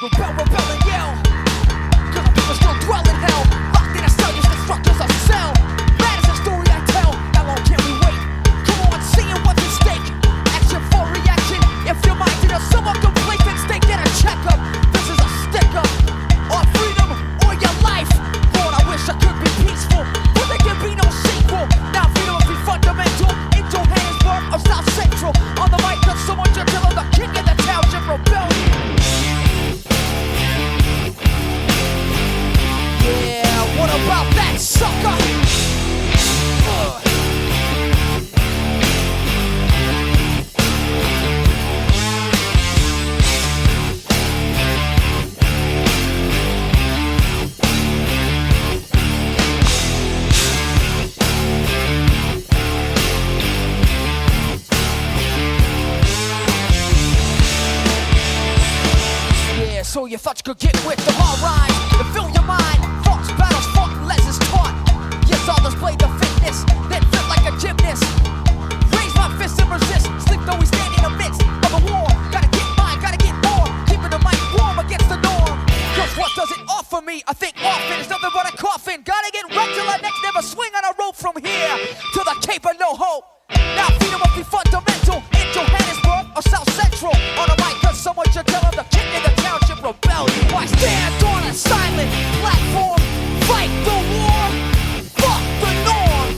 Rebel, rebel and yell. Cause people still dwell in hell. Locked in a cell, just destructors of cell. Mad as a story I tell. How long can we wait? Come on, seeing what's at stake. Action for reaction. If you're minded of someone complacent, stay get a checkup. This is a stick-up. Or freedom, or your life. Lord, I wish I could be peaceful, but there can be no sequel. Now freedom must be fundamental. In Johannesburg or South Central. On the mic, cause someone just tell the king of the township rebellion. Yeah, what about that sucker? Yeah, so you thought you could get with the hard rhymes and fill your mind. Thoughts, battles, fought, lessons taught. Yes, I'll display the fitness, then fit like a gymnast. Raise my fist and resist. Sleep though we stand in the midst of a war. Gotta get mine, gotta get more. Keeping the mic warm against the norm. Cause what does it offer me? I think often it's nothing but a coffin. Gotta get wrecked till I next never swing on a rope from here to the Cape of No Hope. Now freedom must be fundamental. In Johannesburg or South Central. On the mic, cause someone should tell them the king of the township rebellion. Why stand on a silent platform? Fight the war. Fuck the norm.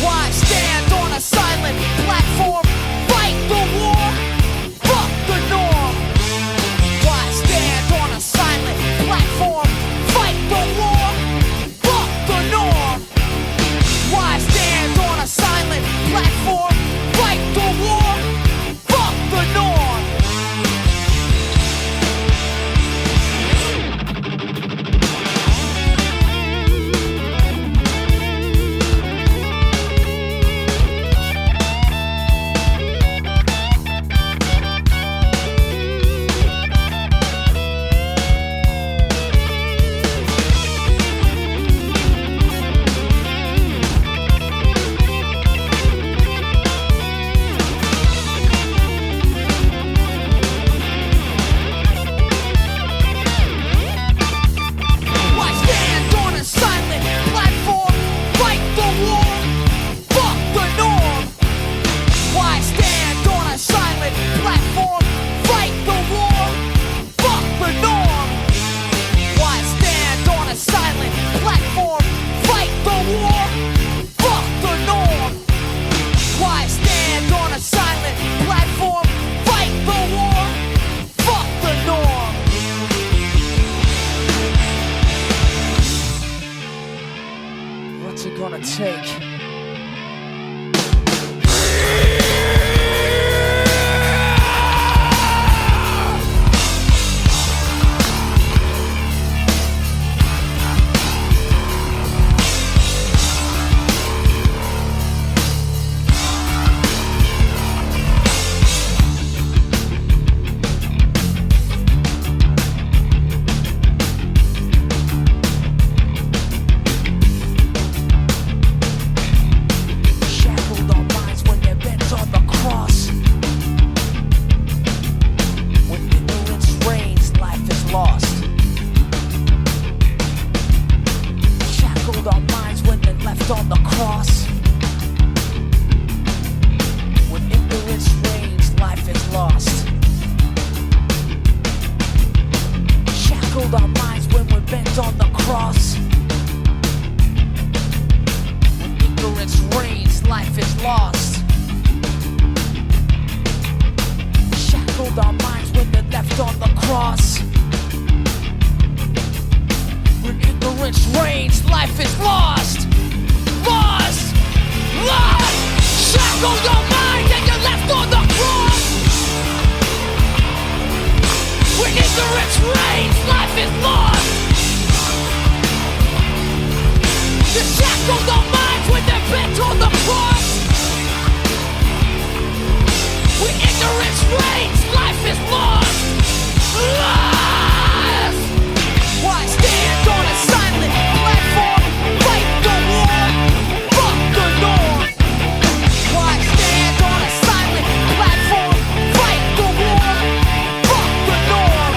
Why stand on a silent platform? Fight the war. Fuck the norm. Why stand on a silent platform? Fight the war. Fuck the norm. Why stand on a silent platform? Fight the war. Fuck the norm. Why stand on a silent platform? Fight the war. Fuck the norm. Why stand on a silent platform? Fight the war. Fuck the norm. Why stand on a silent platform? Fight the war. Fuck the norm. Why stand on a silent platform? Fight the war. Fuck the norm. What's it gonna take? Shackled our minds when they're bent on the cross. When ignorance reigns, life is lost. Shackled our minds when they're left on the cross. When ignorance reigns, life is lost. Shackled our minds when we're bent on the cross. When ignorance reigns, life is lost. Shackled our minds when they're left on the cross. When ignorance reigns, life is lost. Lost! Lost! Shackled your mind and you're left on the cross. When ignorance reigns, life is lost. You shackled our minds when they're bent on the cross. When ignorance reigns, life is lost. Lost! Why stand on a silent platform? Fight the war. Fuck the norm. Why stand on a silent platform? Fight the war. Fuck the norm.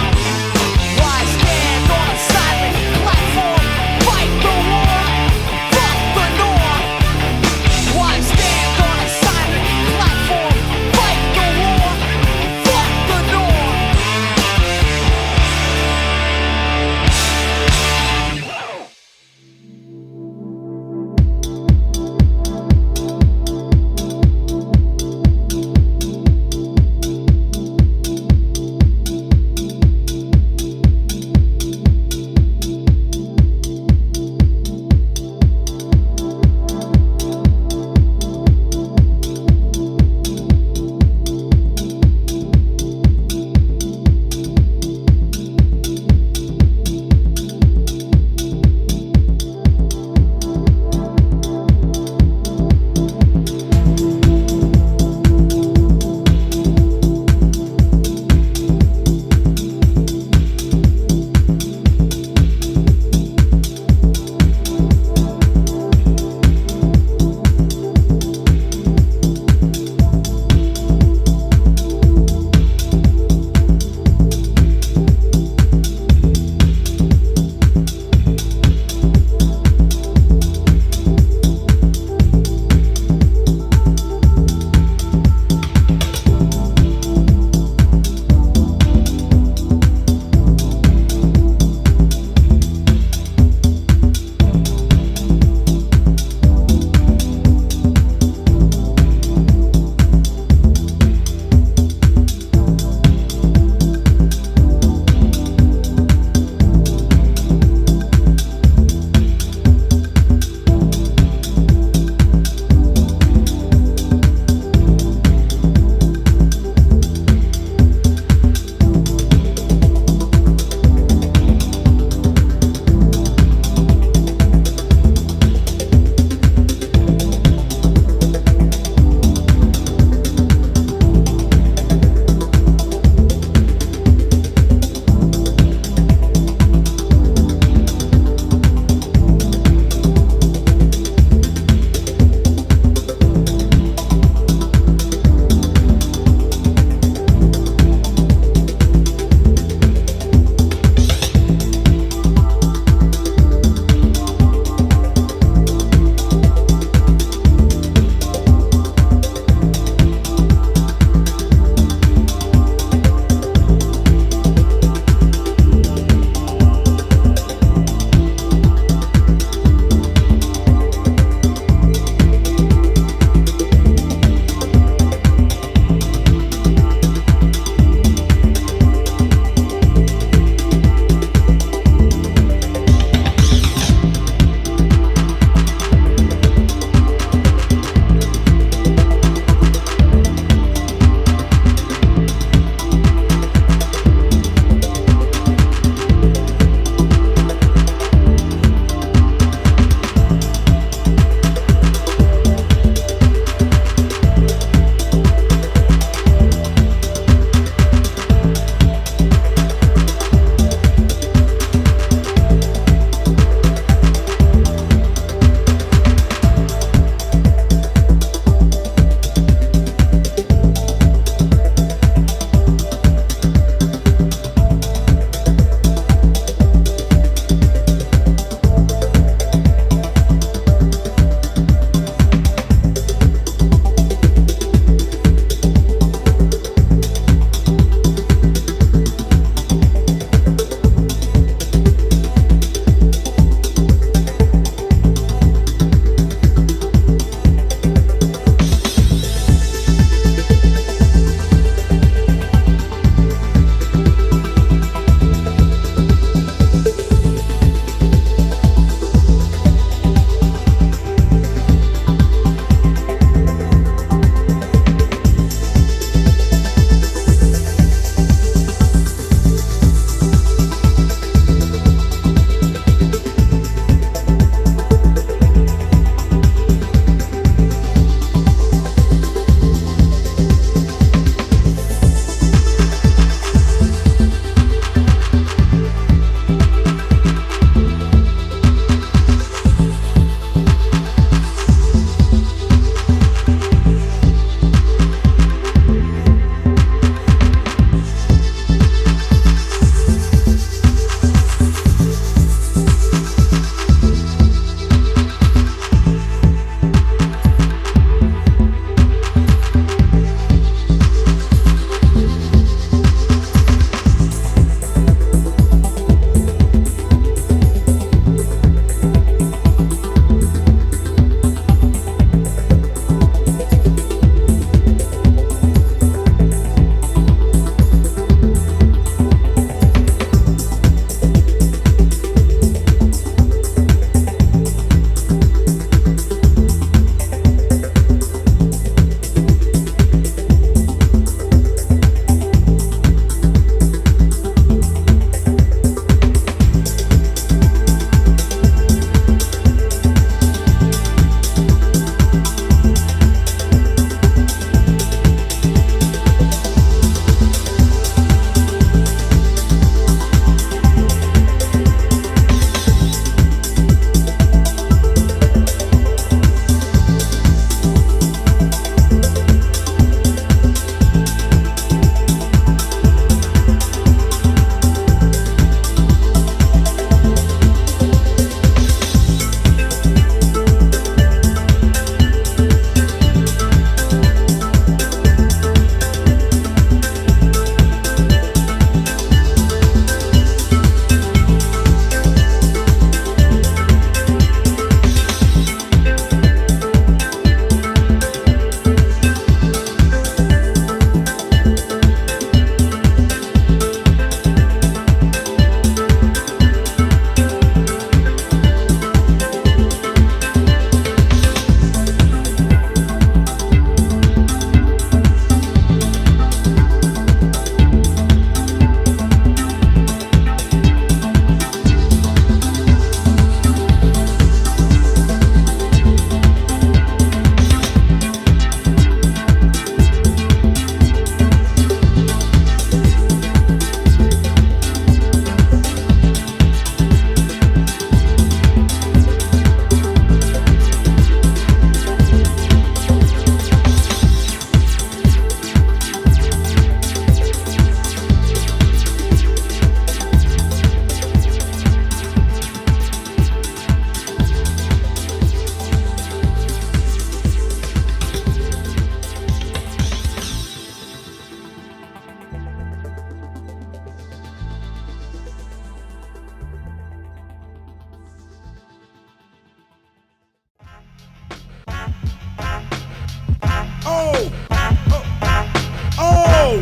Oh!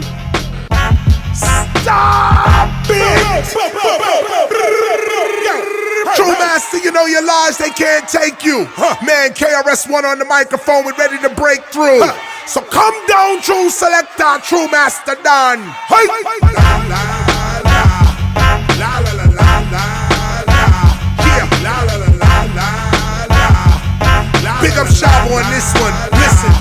Stop it! True Master, you know your lies, they can't take you. Man, KRS-One on the microphone, we're ready to break through. So come down, True Selector, True Master done. Hey! La la la, la la la la la la. Yeah, la la la la la la. Big up Shabo on this one. Listen.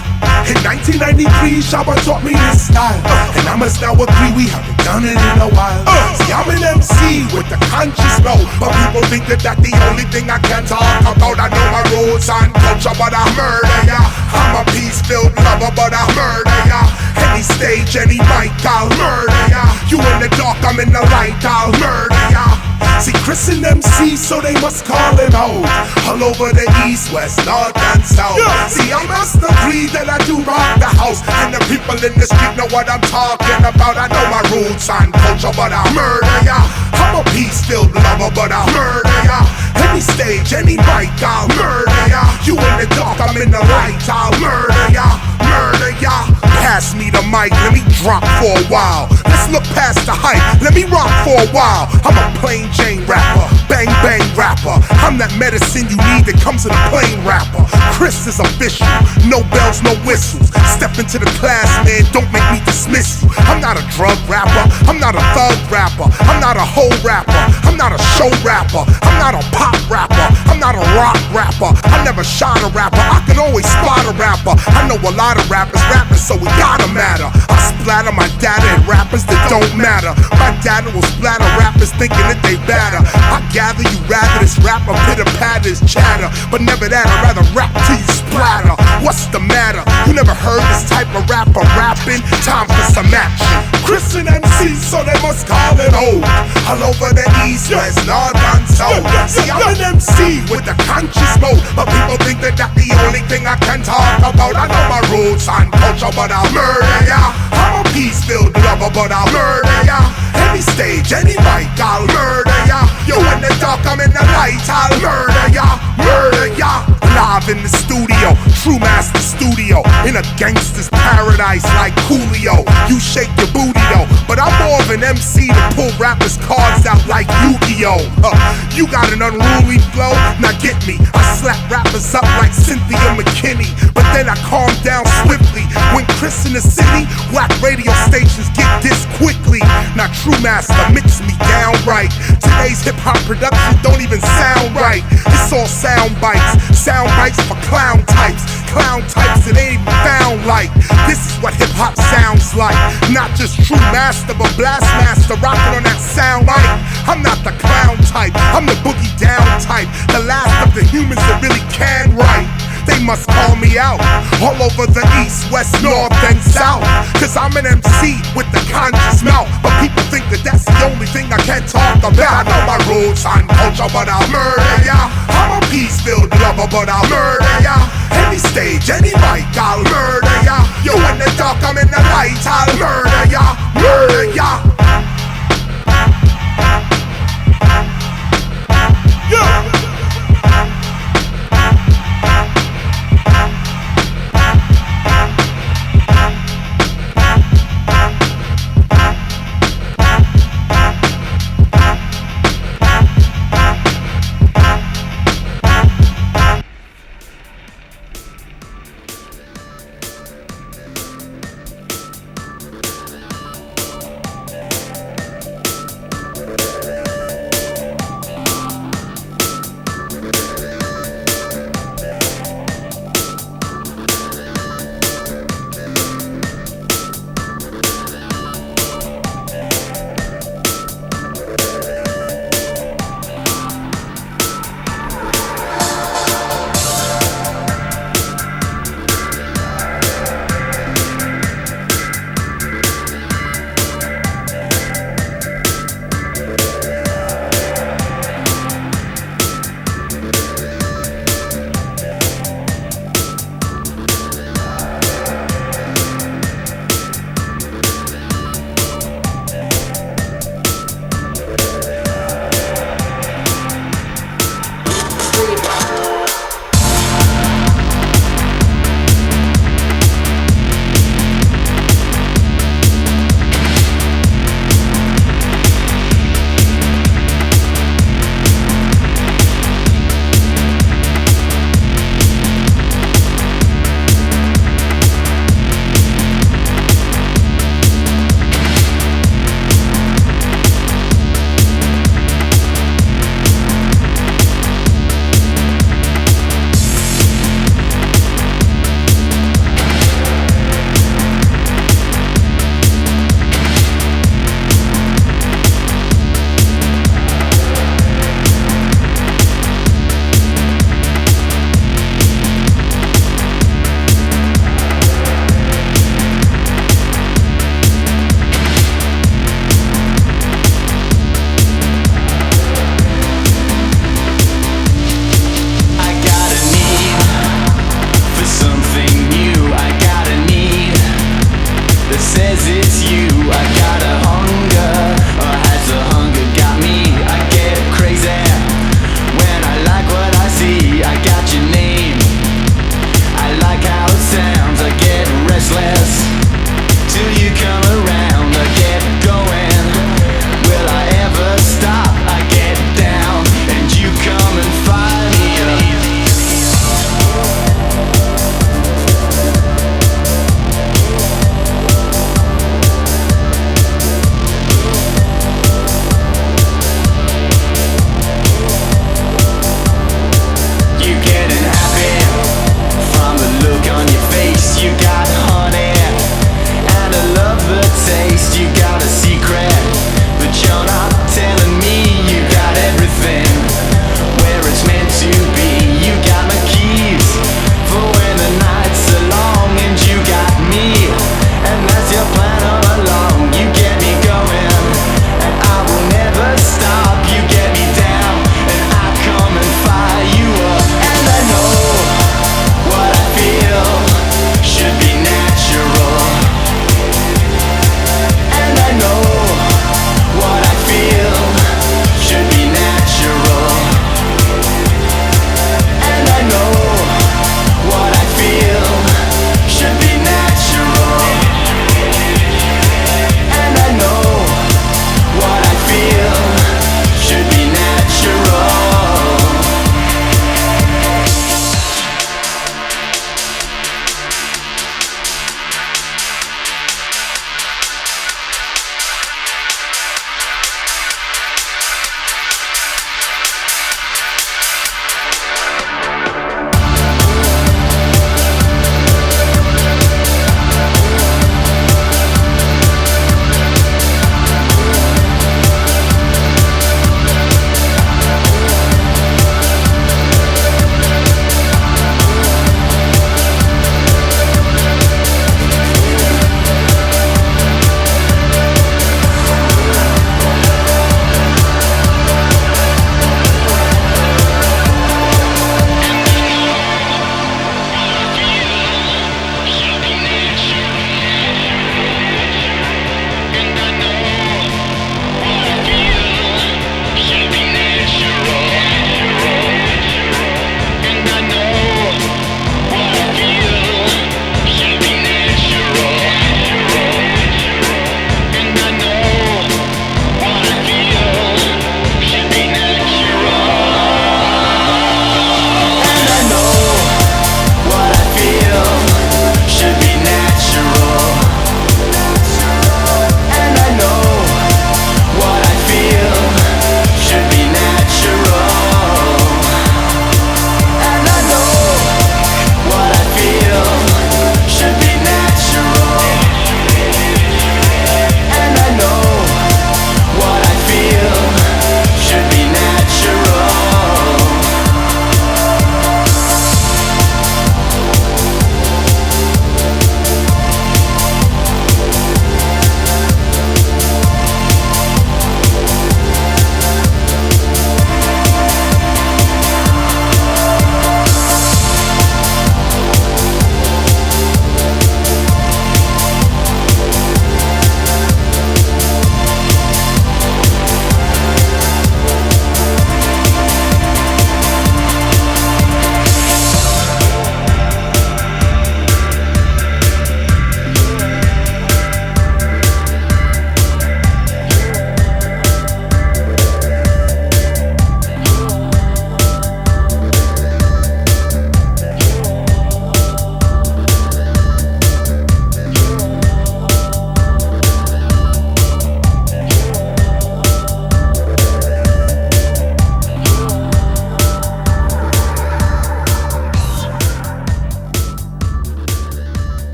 In 1993, Shabba taught me this style, and I must now agree we haven't done it in a while. See, I'm an MC with the conscious flow, but people think that that's the only thing I can talk about. I know my roots and culture, but I murder ya. I'm a peace-filled lover, but I murder ya. Any stage, any mic, I'll murder ya. You in the dark, I'm in the light, I'll murder ya. See, Chris and MC, so they must call him out. All over the east, west, north, and south. See, I must agree that I do rock the house, and the people in the street know what I'm talking about. I know my roots and culture, but I murder ya. I'm a peace-filled lover, but I murder ya. Any stage, any mic, I'll murder ya. You in the dark, I'm in the light, I'll murder ya. Murder ya. Pass me the mic, let me drop for a while. Let's look past the hype, let me rock for a while. I'm a plain Jane rapper, bang bang rapper. I'm that medicine you need that comes in a plain rapper. Chris is official, no bells, no whistles. Step into the class, man, don't make me dismiss you. I'm not a drug rapper, I'm not a thug rapper, I'm not a hoe rapper, I'm not a show rapper, I'm not a pop rapper, I'm not a rock rapper. I never shot a rapper, I can always spot a rapper. I know a lot of rappers rapping, so it gotta matter. I splatter my data and rappers that don't matter. My data will splatter rappers thinking that they batter. I gather you rather this rapper pitter patter is chatter, but never that, I'd rather rap till you splatter. What's the matter? You never heard this type of rapper rapping? Time for some action. Chris and MC, so they must call it old. All over the east, west, north, and south. See, I'm an MC with a conscious mode, but people think that that's the only thing I can talk about. I know my roots and culture, but I'll murder ya. I'm a peace-filled lover, but I'll murder ya. Any stage, any mic, I'll murder ya. You in the dark, I'm in the light, I'll murder ya. Murder ya. Live in the studio, True Master Studio, in a gangster's paradise like Coolio. You shake your booty though, but I'm more of an MC to pull rappers' cards out like Yu-Gi-Oh! You got an unruly flow, now get me. I slap rappers up like Cynthia McKinney, but then I calm down swiftly. When Chris in the city, whack radio stations get this quickly. Now True Master, mix me down right. Today's hip-hop production don't even sound right. It's all sound bites for clown types that ain't even found like. This is what hip-hop sounds like. Not just True Master, but Blast Master rocking on that sound mic. I'm not the clown type, I'm the boogie down type, the last of the humans that really can write. They must call me out all over the east, west, north, and south, cause I'm an MC with the conscious mouth. But people think that that's the only thing I can talk about. I know my roots and culture, but I'll murder ya. I'm a peace-filled lover, but I'll murder ya. Any stage, any mic, I'll murder ya. You in the dark, I'm in the light, I'll murder ya. Murder ya.